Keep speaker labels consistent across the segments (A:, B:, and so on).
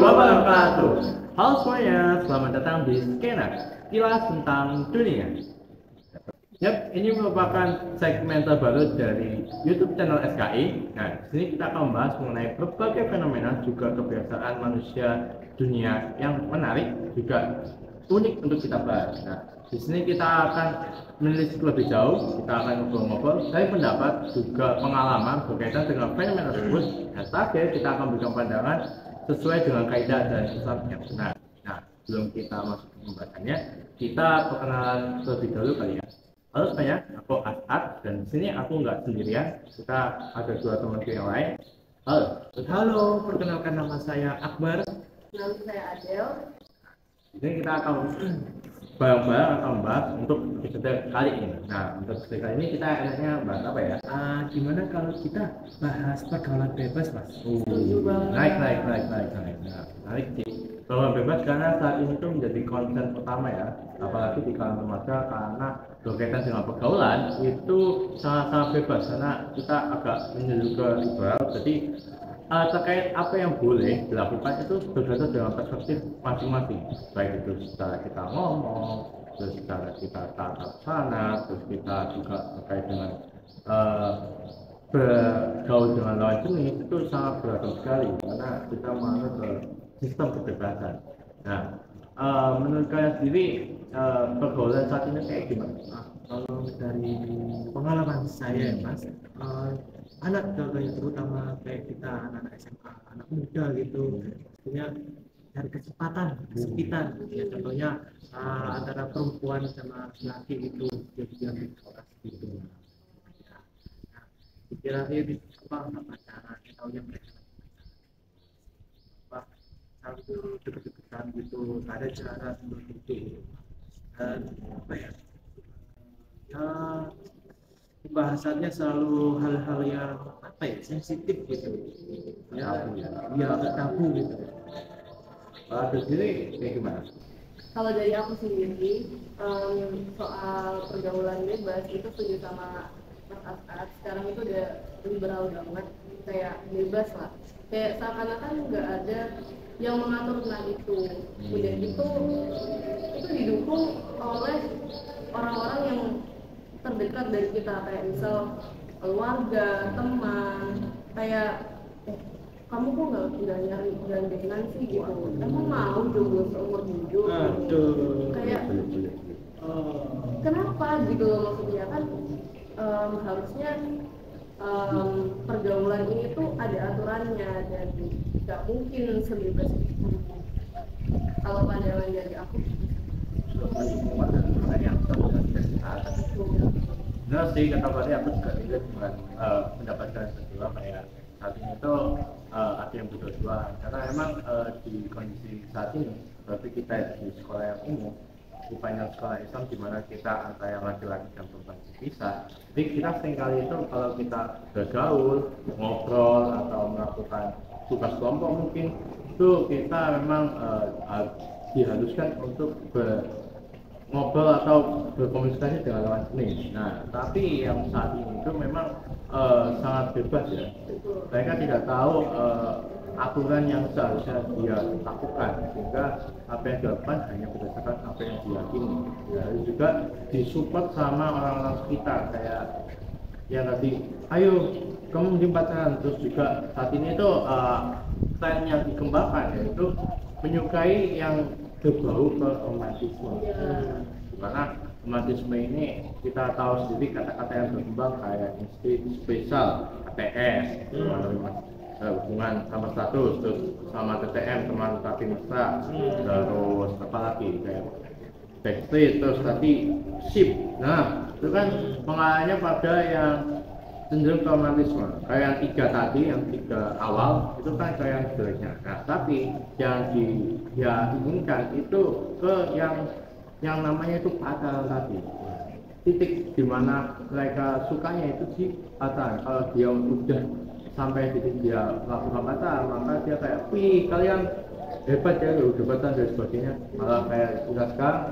A: wabarakatuh. Halo semuanya, selamat datang di Skena, kilas tentang dunia. Yap, ini merupakan segmen terbaru dari YouTube channel SKI. Nah, di sini kita akan membahas mengenai berbagai fenomena juga kebiasaan manusia dunia yang menarik juga unik untuk kita bahas. Nah, di sini kita akan menelisik lebih jauh, kita akan ngobrol-ngobrol dari pendapat juga pengalaman berkaitan dengan fenomena tersebut. Dan terakhir kita akan berikan pandangan sesuai dengan kaidah dan Islam yang benar. Nah, sebelum kita masuk ke pembahasannya, kita perkenalan terlebih dahulu kali ya. Halo semuanya, aku Asad dan di sini aku nggak sendirian, kita ada dua temanku yang lain. Halo, perkenalkan nama saya Akbar.
B: Nama saya Adel.
A: Jadi kita akan bareng-bareng akan membahas untuk episode kali ini. Nah, untuk episode kali ini kita enaknya bahas apa ya?
C: Gimana kalau kita bahas pergaulan bebas, Mas?
B: Setuju banget.
A: Naik. Nah, menarik sih. Pergaulan bebas karena saat ini tuh menjadi concern utama ya, apalagi di kalangan remaja karena berkaitan dengan pergaulan itu sangat-sangat bebas karena kita agak menuju ke liberal. Jadi terkait apa yang boleh dilakukan itu bergantung dengan perspektif masing-masing, baik itu secara kita ngomong, terus secara kita tata sana, terus kita juga terkait dengan bergaul dengan lawan jenis itu sangat beragam sekali karena kita menganut sistem kebebasan. Nah, menurut kalian sendiri pergaulan saat ini kayak gimana?
C: Kalau dari pengalaman saya, Mas, anak contohnya terutama kayak kita anak SMA, anak muda gitu, pastinya dari kesempitan, ya contohnya antara perempuan sama laki itu jadi lebih keras gitu. Nah, dikirain apa nggak pacaran, tahunya mereka apa selalu deket-deketan gitu, ada cara seperti itu dan apa ya? Ya pembahasannya selalu hal-hal yang apa ya sensitif gitu ya agak tabu gitu.
A: Kalau sendiri kayak gimana?
B: Kalau dari aku sendiri, soal pergaulan bebas itu setuju sama Mas Asad. Sekarang itu udah liberal banget, kayak bebas lah. Kayak seakan-akan nggak ada yang mengatur tentang itu. Udah gitu, itu didukung oleh orang-orang yang terdekat dari kita, kayak misal keluarga, teman, kayak kamu kok nggak nyari gandengan sih gitu, emang mau jomblo seumur hidup gitu. Kayak kenapa gitu loh, maksudnya kan harusnya pergaulan ini tuh ada aturannya dan nggak mungkin sebebas itu. Kalau pandangan dari aku
A: benar sih, kata Fahri, aku juga tidak mendapatkan kedua kayak saat ini itu ada yang berdua karena emang di kondisi saat ini berarti kita di sekolah yang umum di banyak sekolah Islam di mana kita antara laki-laki dan perempuan bisa, jadi kita seringkali itu kalau kita bergaul, ngobrol atau melakukan tugas kelompok mungkin itu kita memang diharuskan untuk ngobrol atau berkomunikasi dengan lawan jenis. Nah, tapi yang saat ini itu memang sangat bebas ya. Mereka tidak tahu aturan yang seharusnya dia lakukan, sehingga apa yang dilakukan hanya berdasarkan apa yang diyakini. Ya, juga disupport sama orang-orang sekitar kayak yang tadi, ayo kamu mending pacaran. Terus juga saat ini itu tren yang dikembangkan yaitu menyukai yang berbau ke romantisme. Karena romantisme ini kita tahu sendiri kata-kata yang berkembang kayak insting spesial, ATS, hubungan sama status, terus sama TTM, teman tapi mesra, terus apa lagi kayak backstreet, terus tadi ship. Nah, itu kan pengalahnya pada yang cenderung ke romantisme. Kayak yang tiga tadi, yang tiga awal itu kan kayak yang jeleknya. Nah, tapi yang dia inginkan itu ke yang namanya itu pacaran tadi. Titik dimana mereka sukanya itu di pacaran. Kalau dia udah sampai titik dia melakukan pacaran, maka dia kayak, wih kalian hebat ya, udah debatan dan sebagainya. Malah kayak udah sekarang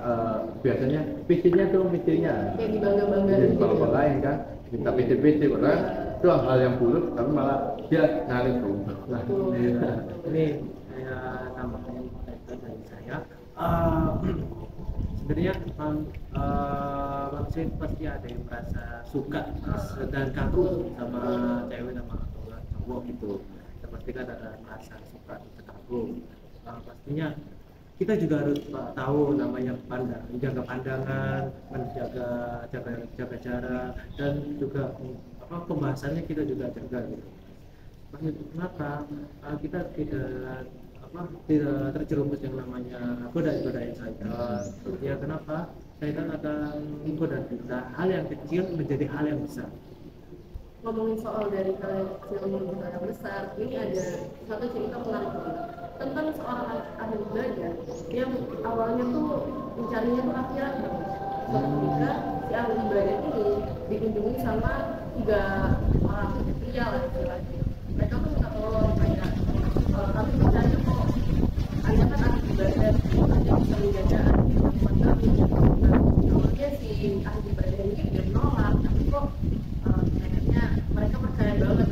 A: biasanya PC-nya tuh PC-nya
B: kayak dibangga-banggain
A: kan, minta PC padahal itu hal yang buruk, tapi malah dia narik tuh.
C: Ini ada tambahan dari saya. Sebenarnya manusia itu pasti ada yang merasa suka dan kagum sama cewek sama cowok gitu. Dan pasti kan ada merasa suka dan kagum. Pastinya kita juga harus tahu namanya menjaga pandangan, jaga jarak, dan juga pembahasannya kita juga jaga gitu. Kenapa kita tidak terjerumus yang namanya godaan syaitan? Ya kenapa? Syaitan akan menggoda kita hal yang kecil menjadi hal yang besar.
B: Ngomongin soal dari hal yang kecil menuju hal yang besar, ini ada satu cerita menarik tentang seorang ahli ibadah yang awalnya tuh mencarinya tuh akhirat. Suatu ketika si ahli ibadah ini dikunjungi sama 3 orang pria lah istilahnya. Mereka tuh minta tolong kayak kami percaya kok Anda kan ahli ibadah, Anda bisa menjaga kehidupan kami. Nah, awalnya si ahli ibadah ini dia menolak, tapi kok kayaknya mereka percaya banget.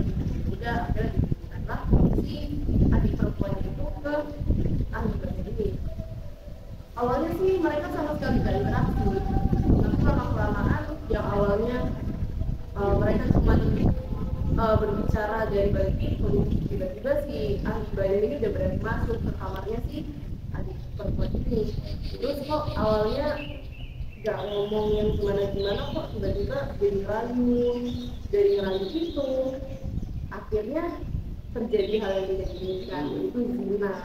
B: Udah akhirnya diberikanlah si adik perempuan itu ke ahli ibadah ini. Awalnya sih mereka sama sekali gak interaksi, tapi lama-kelamaan yang awalnya mereka cuma berbicara dari balik pintu, tiba-tiba si ahli ibadah ini udah berani masuk ke kamarnya si adik perempuan ini. Terus kok awalnya gak ngomong yang gimana-gimana, kok tiba-tiba jadi ngerayu itu. Akhirnya terjadi hal yang tidak diinginkan, itu zina.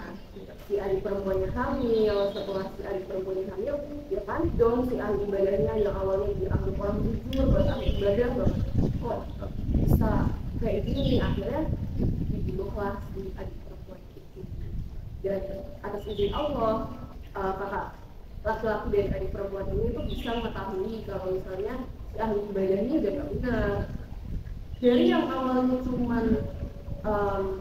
B: Si adik perempuannya hamil. Setelah si adik perempuannya hamil, ya kan dong si ahli ibadahnya yang awalnya dianggap orang jujur buat ahli ibadah, kok bisa kayak gini. Akhirnya dibunuhlah si adik perempuan itu. Dan atas izin Allah, kakak laki-laki dari adik perempuan ini tuh bisa mengetahui kalau misalnya si ahli ibadahnya udah gak benar. Dari yang awalnya cuman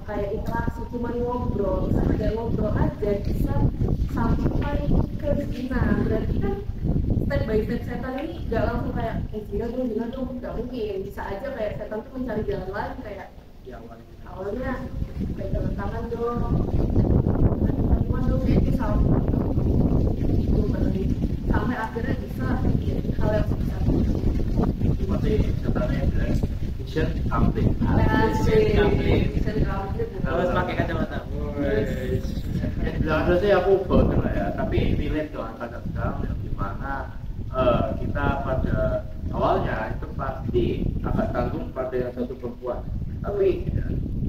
B: kayak interaksi, cuman ngobrol, sekedar ngobrol aja bisa sampai ke zina. Berarti kan step by step setan ini gak langsung kayak zina dong, gak mungkin. Bisa aja kayak setan tuh mencari jalan lain, kayak awalnya kayak jalan tangan dong, kayak itu sampai akhirnya bisa jadi hal yang besar.
A: Berarti setannya mission complete.
C: Harus pakai kacamata.
A: Yang bilang sih aku bodoh lah ya, tapi relate doang kadang-kadang yang dimana kita pada awalnya itu pasti agak tanggung pada yang satu perempuan, tapi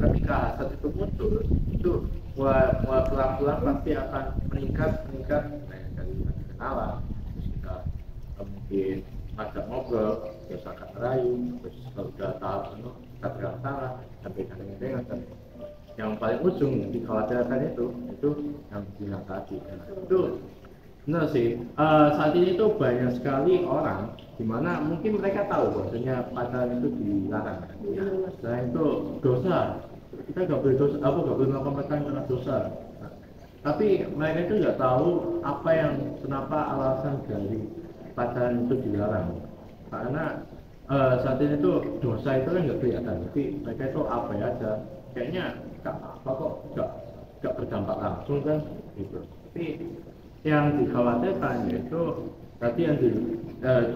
A: ketika satu itu muncul itu pelan-pelan pasti akan meningkat dari kenalan, terus kita mungkin ngajak ngobrol, terus akan merayu, terus kalau udah tahap penuh kita berangkala sampai kadang-kadang dan yang paling ujung yang dikhawatirkan itu yang zina tadi. Itu benar sih. Saat ini tuh banyak sekali orang dimana mungkin mereka tahu bahwasanya pacaran itu dilarang. Nah itu dosa. Kita nggak boleh dosa, nggak boleh melakukan pacaran karena dosa. Nah, tapi mereka itu nggak tahu kenapa alasan dari pacaran itu dilarang. Karena saat ini tuh dosa itu kan nggak kelihatan, tapi mereka itu apa ya aja. Kayaknya nggak apa kok, nggak berdampak langsung kan gitu. Tapi yang dikhawatirkan yaitu tadi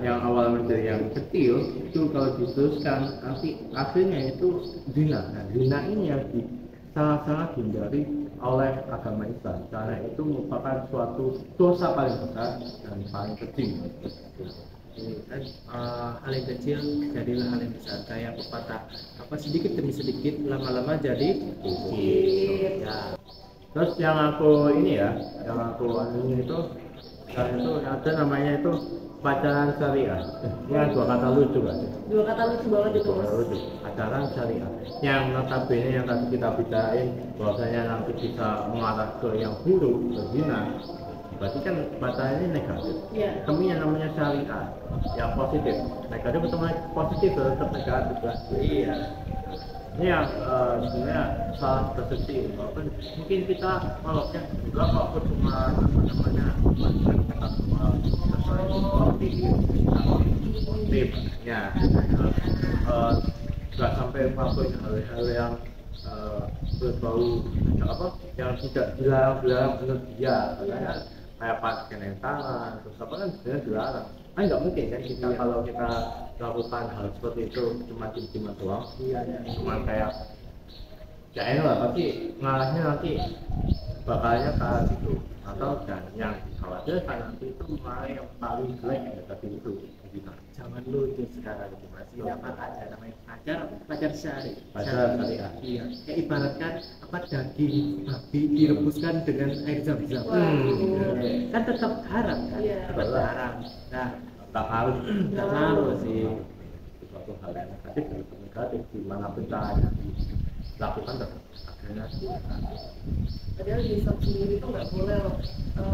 A: yang awal menjadi yang kecil itu kalau diteruskan nanti akhirnya itu zina. Nah, zina ini yang sangat-sangat dihindari oleh agama Islam karena itu merupakan suatu dosa paling besar dan paling kecil.
C: Hal yang kecil jadilah hal yang besar, kayak pepatah sedikit demi sedikit lama-lama jadi bukit ya.
A: Terus yang aku ini itu ada namanya itu pacaran syariah. Ini 2 kata lucu kan?
B: 2 kata lucu banget itu mas.
A: Pacaran syariah yang notabene yang tadi kita bicarain bahwasanya nanti bisa mengarah ke yang buruk, ke zina. Berarti kan pacaran ini negatif.
B: Yeah.
A: Kami yang namanya syariah yang positif, negatif atau positif tetap negatif lah. Iya. Ini yang sebenarnya salah persepsi. Mungkin kita maloknya juga kok cuma namanya ya nggak sampai melakukan hal-hal yang berbau apa yang tidak dilarang menurut dia, katanya kayak pakai tangan terus apa kan sebenarnya dilarang. Kan nggak mungkin kan kita kalau kita melakukan hal seperti itu cuma cium-ciuman doang, cuma kayak ya enak lah, pasti ngalahnya nanti bakalnya ke situ, atau dan yang dikhawatirkan nanti itu malah yang paling jelek ya tadi itu gitu.
C: Jangan lucu sekarang itu Mas. Ini apa ada namanya pacar syari.
A: Pacar syariah.
C: Iya. Kayak ibaratkan apa daging babi direbuskan dengan air zam-zam. Kan tetap haram kan?
B: Iya.
C: Tetap haram. Nah,
A: Tak harus
C: nggak ngaruh sih.
A: suatu hal yang negatif dimanapun caranya dilakukan tetap akhirnya
B: Padahal di Islam sendiri itu nggak boleh loh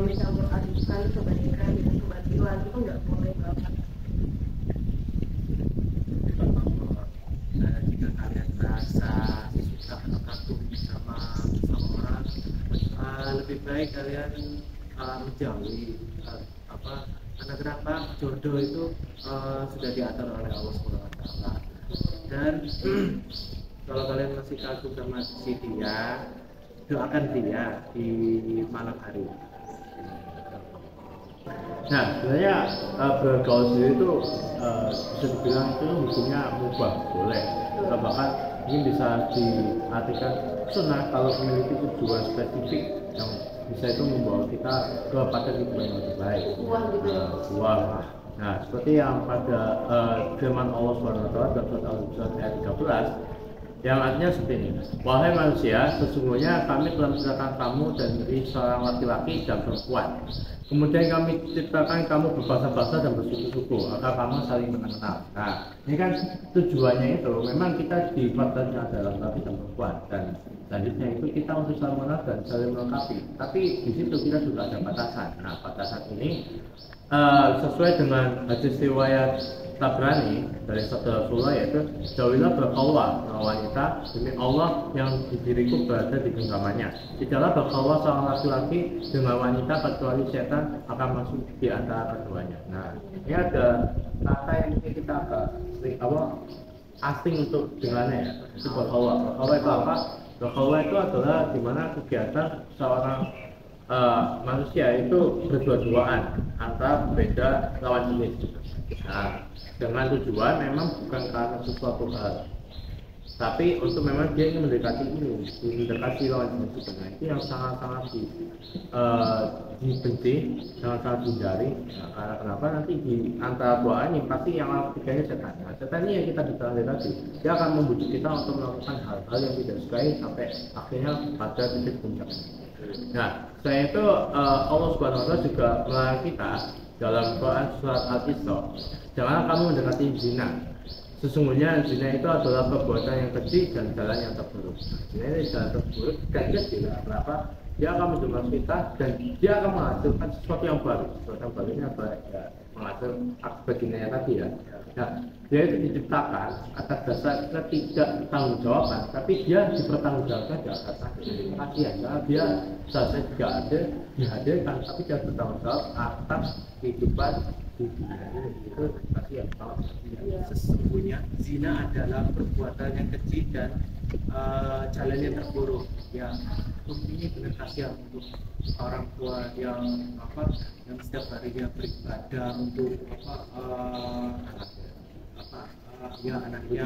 B: mencampur adukan kebaikan dengan kebatilan, itu nggak boleh banget.
C: Jika kalian merasa suka atau kagum sama seseorang, lebih baik kalian menjauhi apa karena kenapa jodoh itu sudah diatur oleh Allah SWT. Dan kalau kalian masih kagum sama si dia, doakan dia di malam hari.
A: Nah, sebenarnya bergaul sendiri itu bisa dibilang itu hukumnya mubah, boleh. Atau bahkan ini bisa diartikan sunnah kalau memiliki tujuan spesifik yang bisa itu membawa kita kepada tujuan yang lebih baik. Buah. Nah, seperti yang pada firman Allah SWT dalam surat Al-Hujurat ayat 13 yang artinya seperti ini, wahai manusia, sesungguhnya kami telah menciptakan kamu dari seorang laki-laki dan perempuan. Kemudian kami ciptakan kamu berbangsa-bangsa dan bersuku-suku agar kamu saling mengenal. Nah, ini kan tujuannya itu memang kita dipatahkan dalam laki dan perempuan, dan selanjutnya itu kita untuk saling mengenal dan saling melengkapi. Tapi di situ kita juga ada batasan. Nah, batasan ini sesuai dengan hadis riwayat Tabrani dari sabda Rasulullah, yaitu jauhilah berkhawlah wanita demi Allah yang di diriku berada di genggamannya. Tidaklah berkhawlah seorang laki-laki dengan wanita kecuali setan akan masuk di antara keduanya. Nah, ini ada kata yang mungkin kita agak asing untuk dengannya ya. Itu berkhawlah. Berkhawlah itu apa? Berkhawlah itu adalah dimana kegiatan seorang manusia itu berdua-duaan antara beda lawan jenis. Nah, dengan tujuan memang bukan karena sesuatu hal, tapi untuk memang dia ingin mendekati lawan jenis. Nah, itu yang sangat-sangat dibenci, sangat-sangat dihindari. Nah, karena kenapa nanti di antara dua ini pasti yang ketiganya setan. Nah, setan ini yang kita ditahan tadi, dia akan membujuk kita untuk melakukan hal-hal yang tidak disukai sampai akhirnya pada titik puncak. Nah, selain itu Allah SWT juga melarang kita dalam Quran surat Al-Isra, janganlah kamu mendekati zina. Sesungguhnya zina itu adalah perbuatan yang keji dan jalan yang terburuk. Zina ini jalan terburuk dan kecil. Kenapa? Dia akan menjumlah kita dan dia akan menghasilkan sesuatu yang baru. Sesuatu yang baru ini apa? Ya, menghasilkan baginanya tadi ya. Nah, dia itu diciptakan atas dasar ketidakbertanggungjawaban, tapi dia dipertanggungjawabkan di atas kasihan. Karena dia seharusnya tidak ada dihadirkan, tapi dia bertanggung jawab atas kehidupan di dunia ini. Itu kasihan banget.
C: Sesungguhnya zina adalah perbuatan yang keji dan jalan yang terburuk. Ya, ini benar kasihan untuk orang tua yang yang setiap harinya beribadah untuk anaknya,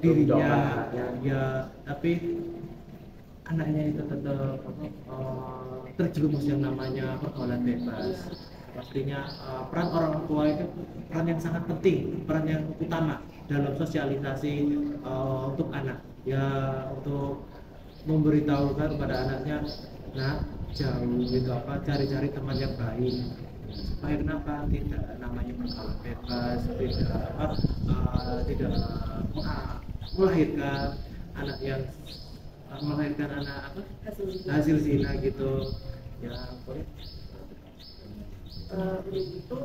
C: dirinya, ya, tapi anaknya itu tetap terjerumus yang namanya pergaulan bebas. Pastinya peran orang tua itu peran yang sangat penting, peran yang utama dalam sosialisasi untuk anak, ya, untuk memberitahukan kepada anaknya, nah, jauh gitu cari-cari teman yang baik, supaya kenapa tidak namanya pergaulan bebas, tidak melahirkan anak yang hasil zina gitu ya. Boleh
B: begitu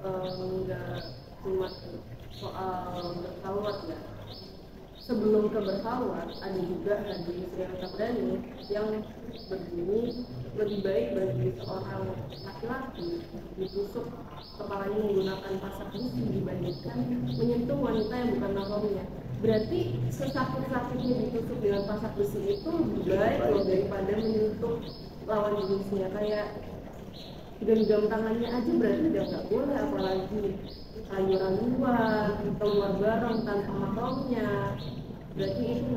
B: nggak cuma soal berkhawat ya. Sebelum ke berkhawat ada juga hadis yang Tabrani yang berbunyi lebih baik bagi seorang laki-laki ditusuk kepalanya menggunakan pasak besi dibandingkan menyentuh wanita yang bukan mahramnya. berarti sesakit-sakitnya ditusuk dengan pasak besi itu lebih baik loh daripada menyentuh lawan jenisnya. Kayak genggam tangannya aja berarti udah nggak boleh, apalagi sayuran luar keluar bareng tanpa mahramnya, berarti itu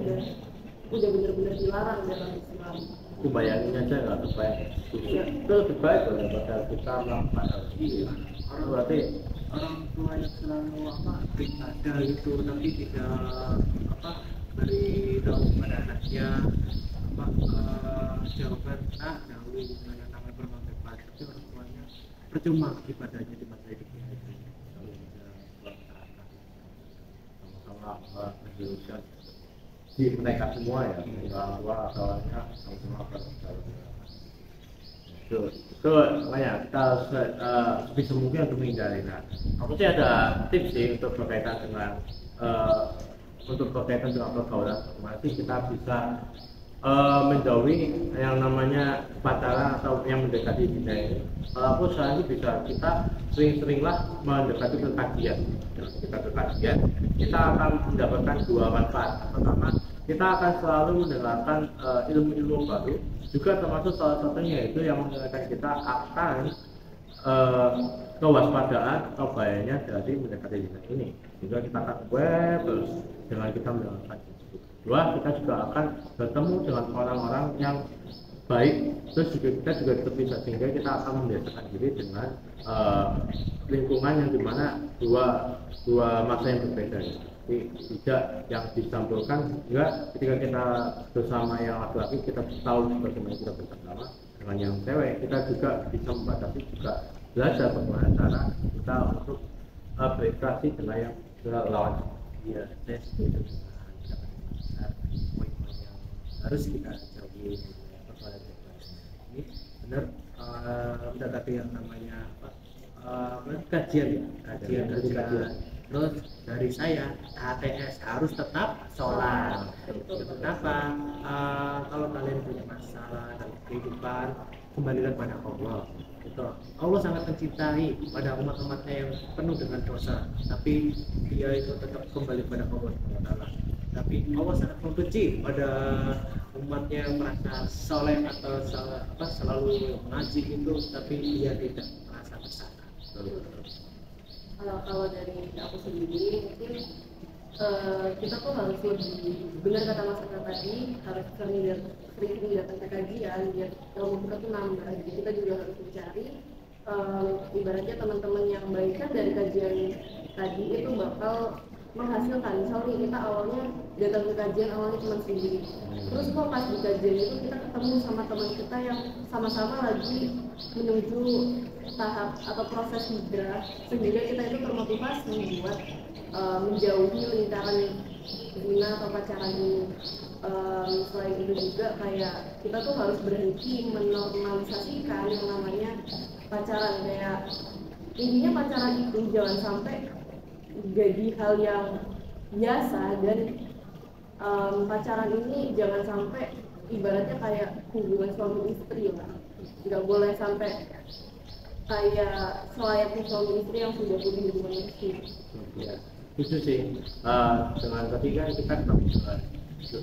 B: udah bener-bener dilarang dalam Islam.
A: Aku bayangin aja nggak terbayang itu lebih baik loh daripada kita melakukan hal ini. Berarti
C: orang tua yang selalu ada gitu tapi tidak beri tahu kepada anaknya jawaban dahulu yang namanya berbagai pasti tapi orang tuanya percuma ibadahnya di masa hidupnya itu.
A: sama-sama menjelaskan di mereka semua ya, orang tua awalnya sama-sama itu makanya kita harus sebisa mungkin untuk menghindari. Nah, aku sih ada tips sih untuk berkaitan dengan pergaulan, masih kita bisa menjauhi yang namanya pacaran atau yang mendekati kita ini. Kalau aku sekarang bisa kita sering-seringlah mendekati ke kajian. Kita ke kajian, kita akan mendapatkan dua manfaat. Pertama, kita akan selalu mendengarkan ilmu-ilmu baru, juga termasuk salah satunya yaitu yang mengingatkan kita akan kewaspadaan atau bahayanya dari mendekati diri ini. Juga kita akan aware terus dengan kita mendengarkan itu. Dua, kita juga akan bertemu dengan orang-orang yang baik, terus juga kita juga terpisah sehingga kita akan membiasakan diri dengan lingkungan yang dimana dua masa yang berbeda. Jadi tidak yang dicampurkan, enggak ketika kita bersama yang laki-laki kita tahu bagaimana kita bersama, dengan yang cewek kita juga bisa membatasi, juga belajar bagaimana cara kita untuk berinteraksi dengan yang lawan.
C: Iya, saya setuju dengan poin-poin yang harus kita jauhi persoalan ini. Benar, mendekati yang namanya kajian. Terus dari saya HTS harus tetap sholat. Kenapa? Kalau kalian punya masalah dalam kehidupan, kembalikan pada Allah. Itu Allah sangat mencintai pada umat-umatnya yang penuh dengan dosa, tapi dia itu tetap kembali pada Allah Taala. Tapi Allah sangat membenci pada umatnya yang merasa soleh atau selalu mengaji itu, tapi dia tidak merasa bersalah.
B: Kalau dari aku sendiri mungkin kita tuh harus lebih, benar kata Mas Eka tadi, harus sering datang ke kajian biar ilmu kita tuh nambah. Jadi kita juga harus mencari ibaratnya teman-teman yang baik kan dari kajian tadi itu bakal menghasilkan. Misalnya kita awalnya datang ke kajian awalnya cuma sendiri, terus kok pas di kajian itu kita ketemu sama teman kita yang sama-sama lagi menuju tahap atau proses hijrah, sehingga kita itu termotivasi buat menjauhi lingkaran zina atau pacaran ini. Selain itu juga kayak kita tuh harus berhenti menormalisasikan yang namanya pacaran. Kayak intinya pacaran itu jangan sampai jadi hal yang biasa, dan pacaran ini jangan sampai ibaratnya kayak hubungan suami istri lah, nggak boleh sampai kayak selayaknya suami istri yang sudah punya hubungan istri.
A: Ya, itu sih dengan tadi kan kita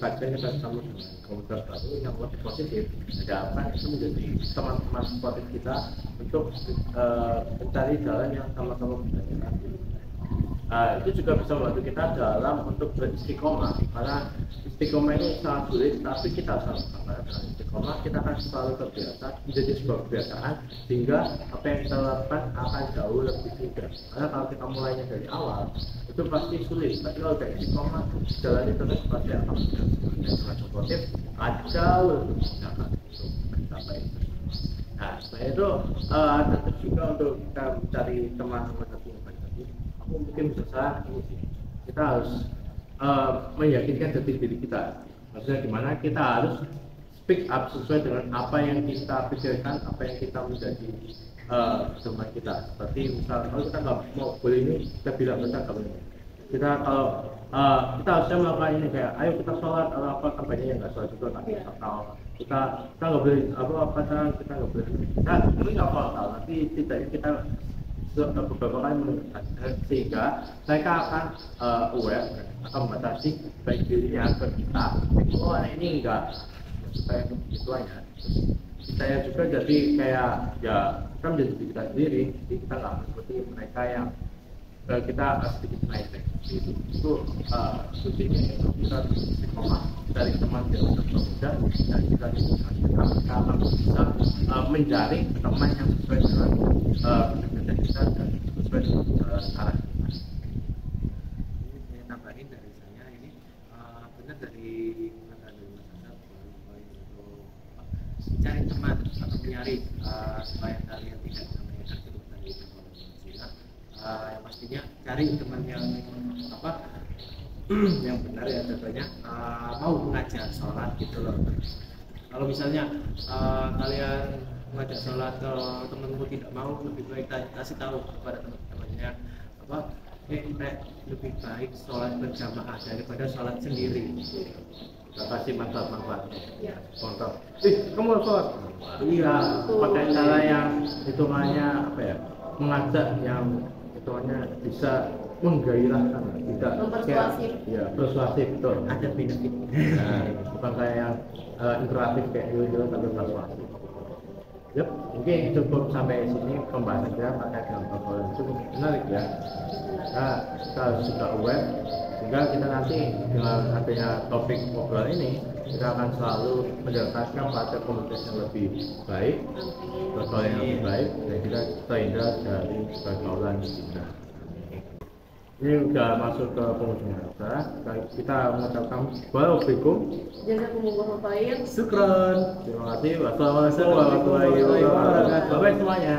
A: kajian kita sama dengan komunitas baru yang lebih positif. Harapan itu menjadi teman-teman sportif kita untuk mencari jalan yang sama-sama berjalan. Itu juga bisa membantu kita dalam untuk beristiqomah, karena istiqomah ini sangat sulit, tapi kita harus dengan istiqomah kita akan selalu terbiasa, menjadi sebuah kebiasaan sehingga apa yang kita lakukan akan jauh lebih mudah. Karena kalau kita mulainya dari awal itu pasti sulit, tapi kalau dari istiqomah jalan itu pasti akan mudah. Dan dengan supportif jauh lebih mudah untuk mencapai itu. Nah, setelah itu ada tips juga untuk kita mencari teman-teman yang baik. Aku mungkin bisa ini sih, kita harus meyakinkan diri kita. Maksudnya gimana, kita harus speak up sesuai dengan apa yang kita pikirkan, apa yang kita menjadi teman kita. Seperti misal kalau kita nggak mau boleh ini, kita bilang kita nggak boleh. Kita kalau kita harusnya melakukan ini kayak ayo kita sholat atau apa, kampanye yang nggak sholat juga kan, atau kita nggak boleh pacaran, kita nggak boleh. Nah ini nggak apa-apa, tapi tidaknya kita beberapa kali menunjukkan, sehingga mereka akan aware atau membatasi baik dirinya ke kita. Oh ini enggak supaya begitu aja. Saya juga jadi kayak ya kan menjadi diri kita sendiri, jadi kita nggak mengikuti mereka yang kita sedikit naik gitu. Itu intinya itu kita istiqomah dari teman yang berbeda dan kita karena bisa mencari teman yang sesuai dengan kepentingan kita dan sesuai dengan arah kita.
C: Ini saya tambahin dari saya ini benar dari kata dari Mas Asad bahwa untuk mencari teman atau mencari supaya kalian tidak namanya tertutup dari zina. Yang pastinya cari teman yang apa yang benar ya contohnya mau mengajar sholat gitu loh. Kalau misalnya kalian mengajak sholat ke temanmu tidak mau, lebih baik kasih tahu kepada teman-temannya apa lebih baik sholat berjamaah daripada sholat sendiri.
A: Kita kasih manfaat-manfaat.
B: Ya.
A: Contoh, kamu harus sholat. Iya, pakai cara yang hitungannya apa ya? Mengajak yang hitungannya bisa menggairahkan, tidak
B: Mempersuasif.
A: ya persuasif betul.
C: Ada benefit.
A: Nah, bukan kayak yang interaktif kayak gitu tapi persuasif. Yep, mungkin cukup sampai sini pembahasan kita pakai gambar yang cukup menarik ya. Nah, kita sudah aware sehingga kita nanti dengan adanya topik ngobrol ini kita akan selalu menjelaskan pada komunitas yang lebih baik, protokol yang lebih baik, dan kita terhindar dari pergaulan zina. Ini udah masuk ke penghujung acara. Kita mengucapkan waalaikumsalam.
B: Jazakumullahu khairan.
C: Syukron.
A: Terima kasih. Wassalamualaikum warahmatullahi wabarakatuh. Bye semuanya.